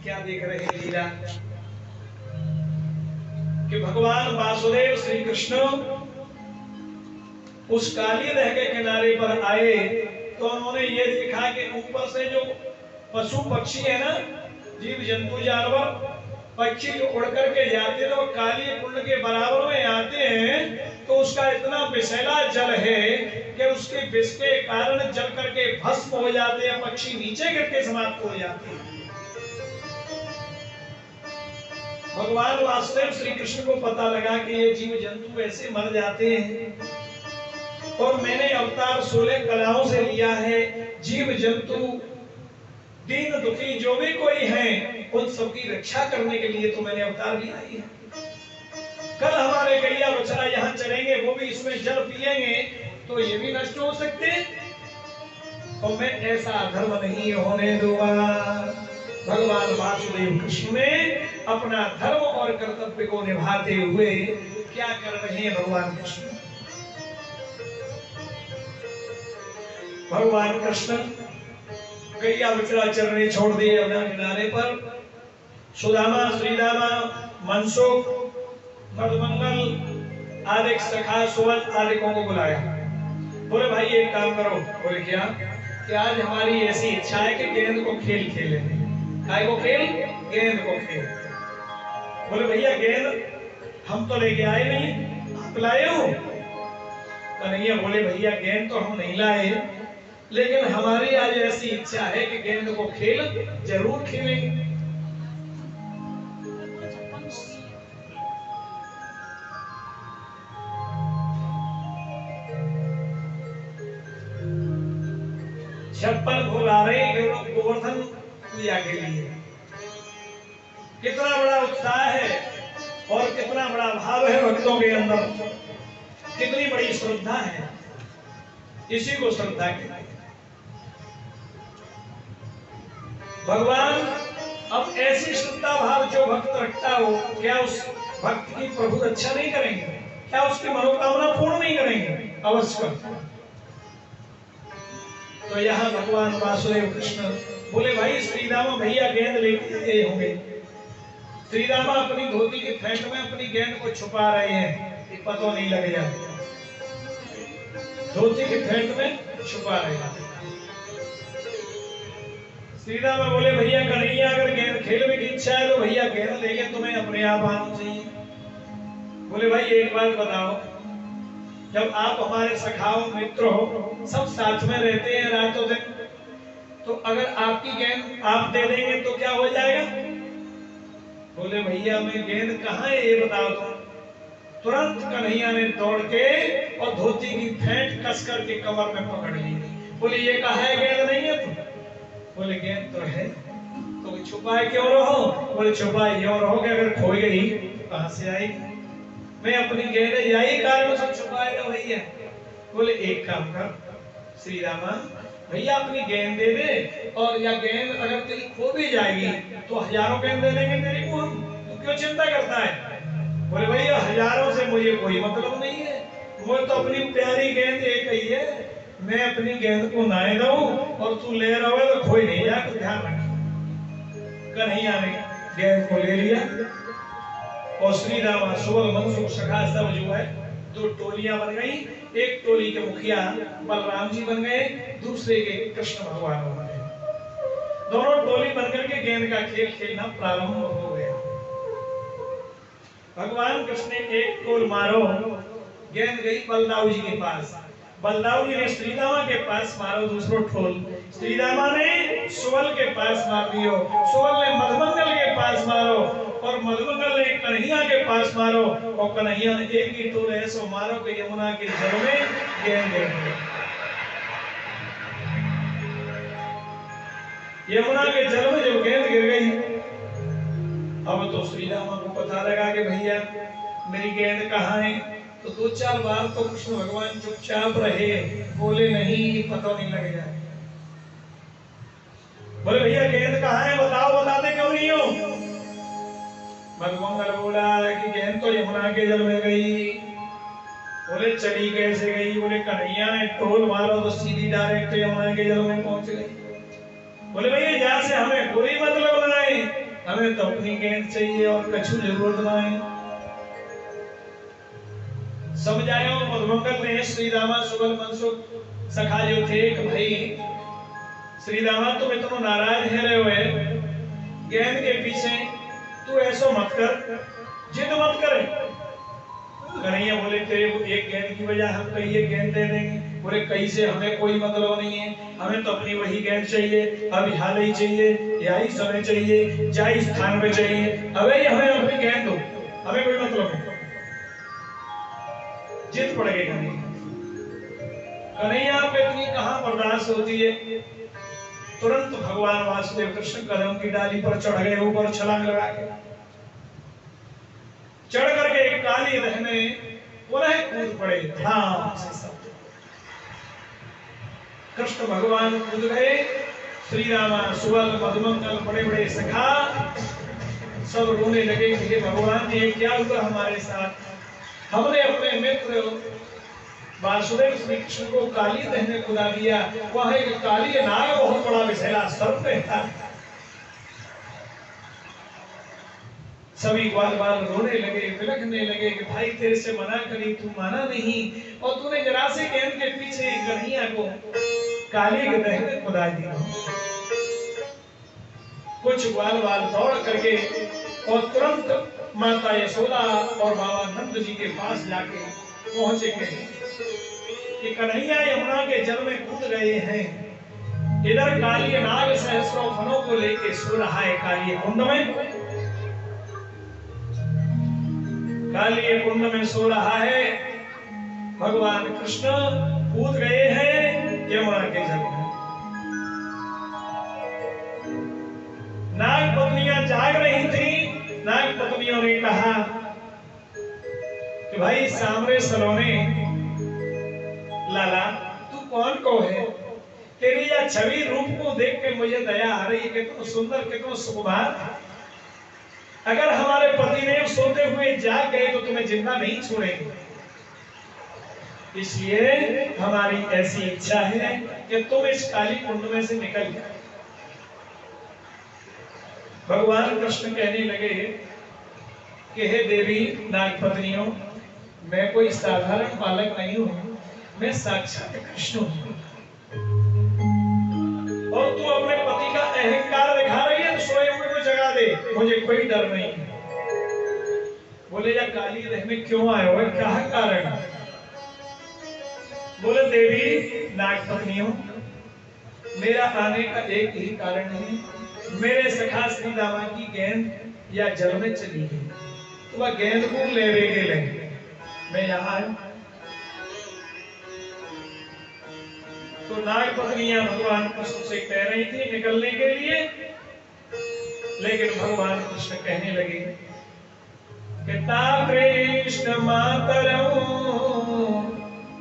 क्या देख रहे हैं लीला कि भगवान वासुदेव श्री कृष्ण उस काली नहर के किनारे पर आए तो उन्होंने ये देखा कि ऊपर से जो पशु पक्षी है ना, जीव जंतु जानवर पक्षी जो उड़ करके जाते हैं वो काली कुंड के बराबर में आते हैं तो उसका इतना विषैला जल है कि उसके विष के कारण जल करके भस्म हो जाते हैं, पक्षी नीचे गिर के समाप्त हो जाते हैं। भगवान वासुदेव श्री कृष्ण को पता लगा कि ये जीव जंतु ऐसे मर जाते हैं और मैंने अवतार 16 कलाओं से लिया है। जीव जंतु दीन दुखी जो भी कोई है उन सबकी रक्षा करने के लिए तो मैंने अवतार लिया ही है। कल हमारे गैया बछड़ा यहाँ चलेंगे, वो भी इसमें जल पिएंगे तो ये भी नष्ट हो सकते और मैं ऐसा धर्म नहीं होने दूंगा। भगवान वासुदेव कृष्ण ने अपना धर्म और कर्तव्य को निभाते हुए क्या कर रहे हैं भगवान कृष्ण। भगवान कृष्ण गैया बछड़ा चरने छोड़ दिए अपना किनारे पर। सुदामा, श्रीदामा, मनसुख, मधुमंगल आदि सखा सुवल आदि को बुलाया। बोले भाई एक काम करो। बोले क्या? कि आज हमारी ऐसी इच्छा है कि गेंद को खेल खेले। काय को खेल? गेंद को खेल। बोले भैया गेंद हम तो लेके आए नहीं, आप लाए हो? कन्हैया बोले भैया गेंद तो हम नहीं लाए, लेकिन हमारी आज ऐसी इच्छा है कि गेंद को खेल जरूर खेलेंगे। छप्पन भोग आ रहे हैं गोवर्धन पूजा के लिए। कितना बड़ा उत्साह है और कितना बड़ा भाव है भक्तों के अंदर, कितनी बड़ी श्रद्धा है। इसी को श्रद्धा कहते हैं। भगवान अब ऐसी श्रद्धा भाव जो भक्त रखता हो, क्या उस भक्त की प्रभु रक्षा नहीं करेंगे? क्या उसकी मनोकामना पूर्ण नहीं करेंगे? अवश्य करते हैं। तो यहाँ भगवान वासुदेव कृष्ण बोले भाई श्रीरामा भैया गेंद लेके गए होंगे। श्रीरामा अपनी धोती की फेंट में अपनी गेंद को छुपा रहे हैं कि पता नहीं लग जाए। धोती की फेंट में छुपा रहे हैं। श्रीरामा बोले भैया कन्हैया अगर गेंद खेलने की इच्छा है तो भैया गेंद लेके तुम्हें अपने आप आना चाहिए। बोले भाई एक बात बताओ, जब आप हमारे सखाओ मित्र हो, सब साथ में रहते हैं रातों दिन, तो अगर आपकी गेंद आप दे देंगे तो क्या हो जाएगा? बोले भैया मैं गेंद कहाँ है ये बताओ तुम। तुरंत कन्हैया ने दौड़ के और धोती की फेंट कस करके कमर में पकड़ ली। बोले ये कहा है गेंद नहीं है तुम? बोले गेंद तो है, तो छुपाए क्यों रहो? बोले छुपाए क्यों रहोगे, अगर खो गई तो कहां से आएगी? मैं अपनी गेंद यही कारण से छुपाएगा भैया। बोले एक काम कर श्रीरामा भैया अपनी गेंद दे दे, और या गेंद अगर तेरी खो भी जाएगी तो हजारों गेंद दे देंगे तेरी को हम, तू क्यों चिंता करता है? बोले भैया हजारों से मुझे कोई मतलब नहीं है, वो तो अपनी प्यारी गेंद एक ही है, मैं अपनी गेंद को नाए दूं और तू ले रहा है तो खोई नहीं जा, तो ध्यान रख। कन्हैया ने गेंद को ले लिया और श्रीरामा सुबल मनसुख सखा सब जो है दो टोलियां बन गई। एक टोली के मुखिया बलराम जी बन गए, दूसरे के कृष्ण भगवान बन गए। दोनों टोली बनकर के गेंद का खेल खेलना प्रारंभ हो गया। भगवान कृष्ण ने एक टोल मारो, गेंद गई बलदाऊ जी के पास। बलदाऊ जी ने श्रीरामा के पास मारो दूसरो ठोल, श्रीरामा ने सुवल के पास मार दियो, सुवल ने मधुमंगल के पास मारो और मधुमंगल ने कन्हैया के पास मारो, और कन्हैया ने एक ही टोल ऐसो मारो कि यमुना के जल में गेंद गिर गई। यमुना के जल में जब गेंद गिर गई, अब तो श्रीरामा को पता लगा कि भैया मेरी गेंद कहाँ है। तो दो चार बार तो कृष्ण भगवान चुपचाप रहे, बोले नहीं पता नहीं लग जाए। बोले भैया गेंद कहाँ है बताओ, बताते क्यों नहीं हो? मधुमंगल बोला कि गेंद तो यमुना के जल में गई। बोले चली कैसे गई? बोले कन्हैया ने टोल मारो तो सीधी डायरेक्ट यमुना के जल में पहुंच गई। बोले भैया यहाँ से हमें कोई मतलब नहीं, हमें तो अपनी गेंद चाहिए और कछु जरूरत ना है। समझाया मधुमंगल ने श्री रामा सुबल मनसुख सखा जो थे कि भाई श्री रामा तुम इतना नाराज है रहे हुए गेंद के पीछे, तू ऐसा मत कर, जिद मत करे। कन्हैया बोले तेरे एक गेंद की वजह हम कहीं एक गेंद दे देंगे। बोले कहीं से हमें कोई मतलब नहीं है, हमें तो अपनी वही गेंद चाहिए, अभी हाल ही चाहिए, यही समय चाहिए, जाई स्थान पे चाहिए, अबे हमें अपनी गेंद दो, हमें कोई मतलब नहीं। जिद पड़ गई कन्हैया पे इतनी कहां बर्दाश्त होती है। तुरंत भगवान वासुदेव कृष्ण कदम की डाली पर चढ़ गए, ऊपर छलांग लगा के चढ़ करके एक काली रह में पुनः कूद पड़े। ध्यान से सब कृष्ण भगवान कूद गए। श्री रामा सुबल मधुमंगल बड़े बड़े सखा सब रोने लगे कि हे भगवान ये क्या हुआ हमारे साथ, हमने अपने मित्र वासुदेव श्री कृष्ण को काली दह में कूदा दिया, वहां एक काली नाग बहुत बड़ा विषैला सर्प था। सभी ग्वाल बाल रोने लगे, बिलखने लगे कि भाई तेरे से मना करी, तू माना नहीं और तूने जरा से गेंद के पीछे कन्हैया को काली के दह में कूदा दिया। कुछ ग्वाल बाल दौड़ करके और तुरंत माता यशोदा और बाबा नंद जी के पास जाके पहुंचे कि कन्हैया यमुना के जल में कूद गए हैं, इधर काली नाग सहस्रों फनों को लेके सो रहा है काली कुंड में, काली कुंड में सो रहा है। भगवान कृष्ण कूद गए हैं यमुना के जल में। नाग पत्नियां जाग रही थी। नाग पत्नियों ने कहा कि भाई सामरे सलोने लाला तू कौन को है, तेरी यह छवि रूप को देख के मुझे दया आ रही है, कितना सुंदर कितना सुकुमार। अगर हमारे पतिदेव सोते हुए जाग गए तो तुम्हें जिंदा नहीं छोड़ेंगे, इसलिए हमारी ऐसी इच्छा है कि तुम इस काली कुंड में से निकल जाओ। भगवान कृष्ण कहने लगे कि हे देवी नागपत्नियों, मैं कोई साधारण बालक नहीं हूं, मैं साक्षात कृष्ण हूं और तू अपने पति का अहंकार दिखा रही है तो सोए हुए को जगा दे, मुझे कोई डर नहीं। बोले या काली देह में क्यों आए हो, क्या कारण? बोले देवी नागपत्नियों, मेरा आने का एक ही कारण है, मेरे सखा श्री रामा की गेंद या जल में चली गई, तो वह गेंद को ले ले मैं यहाँ आया। तो नागपत्नियां भगवान कृष्ण से कह रही थी निकलने के लिए, लेकिन भगवान कृष्ण कहने लगे कि कृष्ण मातरम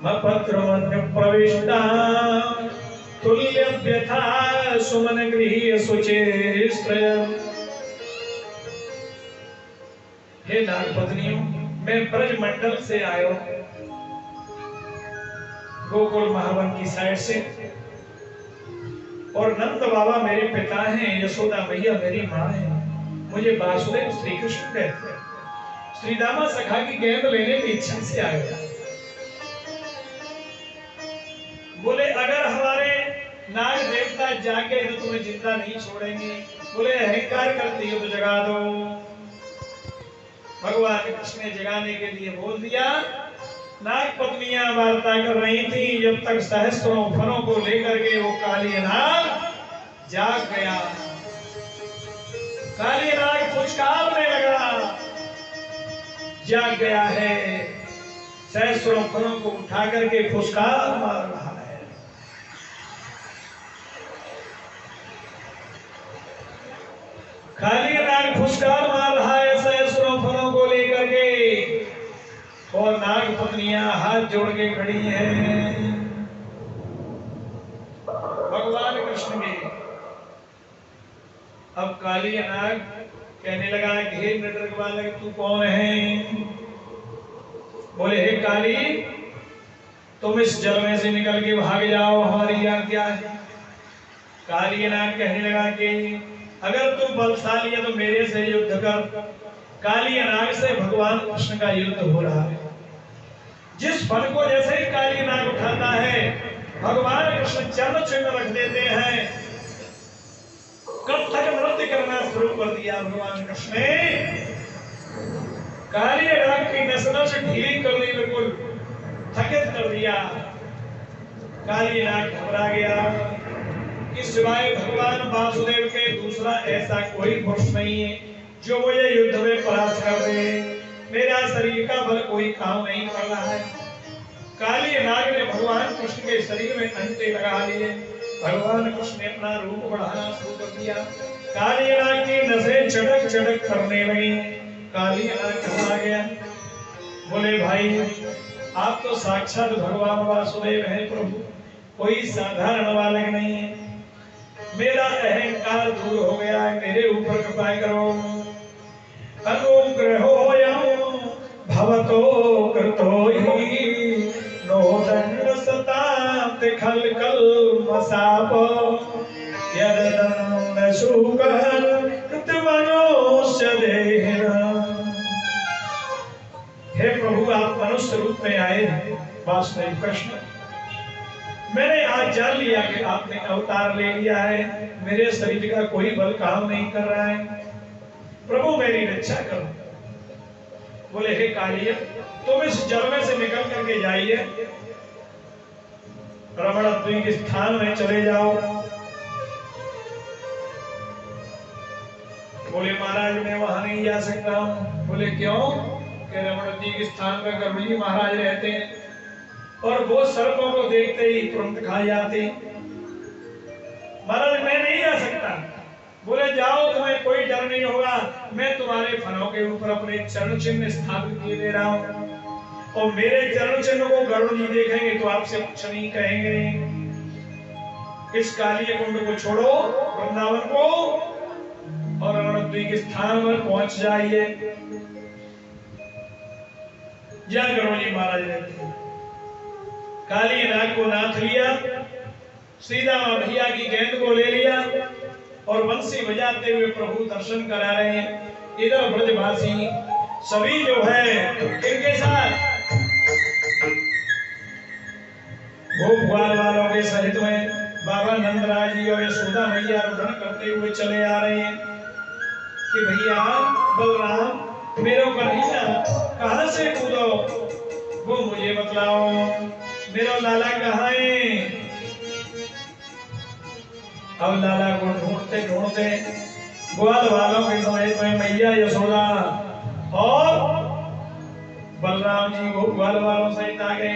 पत्र प्रविष्टा तुल्य व्यथा सुमन गृह सुचेस्त्रयम्। हे नागपत्नियों, मैं ब्रज मंडल से आयो, गोकुल महावन की साइड से, और नंद बाबा मेरे पिता हैं, यशोदा मैया मेरी माँ है, मुझे वासुदेव श्री कृष्ण कहते हैं। श्री रामा सखा की गेंद लेने की इच्छा से आया। बोले अगर हमारे नाग देवता जागे तो तुम्हें जिंदा नहीं छोड़ेंगे। बोले अहंकार करती हो तो जगा दो। भगवान कृष्ण ने जगाने के लिए बोल दिया। नाग पत्नियां वार्ता कर रही थी, जब तक सहस्त्रों फलों को लेकर के वो काली नाग जाग गया। काली नाग फुचकारने लगा, जाग गया है, सहस्त्रों फलों को उठा करके फुचकार मार रहा है। काली नाग फुचकार मार रहा है सहस्त्रों फलों को लेकर के, और नाग पत्नियां हाथ जोड़ के खड़ी हैं भगवान कृष्ण के। अब काली नाग कहने लगा कि हे नृग बालक तू कौन है? बोले हे काली, तुम इस जल में से निकल के भाग जाओ, हमारी आज्ञा है। काली नाग कहने लगा कि अगर तू बलशाली है तो मेरे से युद्ध कर। काली नाग से भगवान कृष्ण का युद्ध हो रहा है। जिस फल को जैसे ही काली नाग उठाता है, भगवान कृष्ण चरण चिन्ह रख देते हैं। कथक नृत्य करना शुरू कर दिया भगवान कृष्ण ने। काली नाग की नसों से ढीली कर दी, बिल्कुल थकित कर दिया। काली नाग घबरा गया कि सिवाय भगवान वासुदेव के दूसरा ऐसा कोई पुरुष नहीं है जो मुझे युद्ध में परास्त कर दे। मेरा शरीर का बल कोई काम नहीं कर रहा है। काली नाग ने भगवान कृष्ण के शरीर में अंटे लगा लिए। भगवान कृष्ण ने अपना रूप बढ़ाना शुरू कर दिया। काली नाग की नसें चटक चटक करने लगी। काली नाग घबरा गया। बोले भाई, आप तो साक्षात भगवान वासुदेव हैं प्रभु, कोई साधारण बालक नहीं है। मेरा अहंकार दूर हो गया है, मेरे ऊपर कृपा करो। अनुग्रहोऽयं भवतो कृतो हि नो दण्ड सतां खल्कल्मषाप यददण्ड शूकः कृतमनुष्य देहिनः। हे प्रभु, आप मनुष्य रूप में आए वासुदेव कृष्ण। मैंने आज जान लिया कि आपने अवतार ले लिया है। मेरे शरीर का कोई बल काम नहीं कर रहा है। प्रभु मेरी रक्षा करो। बोले हे कालिया, तुम इस जल में से निकल करके जाइए, रमण द्वीप स्थान में चले जाओ। बोले महाराज मैं वहां नहीं जा सकता हूं। बोले क्यों? कि रमण द्वीप स्थान में गर्भ जी महाराज रहते हैं और वो सर्पों को देखते ही तुरंत खा जाते। महाराज मैं नहीं जा सकता। बोले जाओ, तुम्हें कोई डर नहीं होगा। मैं तुम्हारे फलों के ऊपर अपने चरण चिन्ह स्थापित किए दे रहा हूं और मेरे चरण चिन्ह को गरुड़ जी देखेंगे तो आपसे कुछ नहीं कहेंगे। इस काली कुंड को छोड़ो, वृंदावन को, और रमणद्वीप स्थान पर पहुंच जाइए जहां गरुड़ जी महाराज रहते हैं। काली नाग को नाथ लिया, सीधा भैया की गेंद को ले लिया और बंसी बजाते हुए प्रभु दर्शन करा रहे हैं। इधर ब्रजवासी सभी जो है इनके साथ गोपाल वालों के सहित में बाबा नंदराज जी और यशोदा मैया रुदन करते हुए चले आ रहे हैं कि भैया बलराम मेरे कन्हैया कहां से कूदो, वो मुझे बतलाओ, मेरा लाला कहाँ है? अब लाला को ढूंढते ढूंढते ग्वाल वालों के समेत में मैया यशोदा और बलराम जी को ग्वाल वालों सहित आ गए।